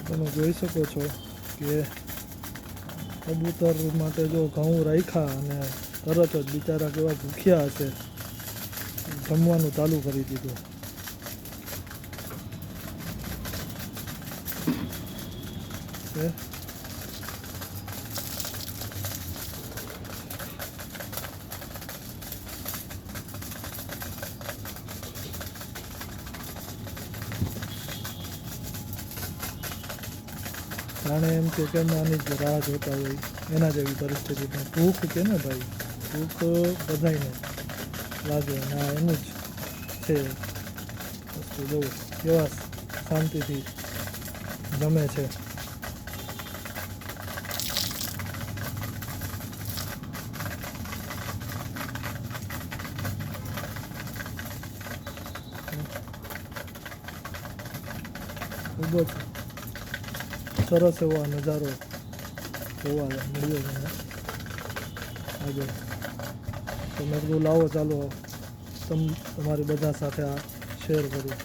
તમે જોઈ શકો છો કે કબૂતર માટે જો ઘઉં રાખ્યા અને તરત જ બિચારા કેવા ભૂખ્યા હશે, જમવાનું ચાલુ કરી દીધું. જાણે એમ કે કેમ આની જ રાહ જોતા હોય એના જેવી પરિસ્થિતિ. પણ ભૂખ કે ને ભાઈ, ભૂખ બધાયને લાગે અને આ એનું જ છે વસ્તુ. જુઓ કેવા શાંતિથી જમે છે. ખૂબ જ સરસ એવો આ નજારો જોવા મળ્યો મને આજે. તો મેં કીધું લાવો ચાલો તમારી બધા સાથે આ શેર કરું.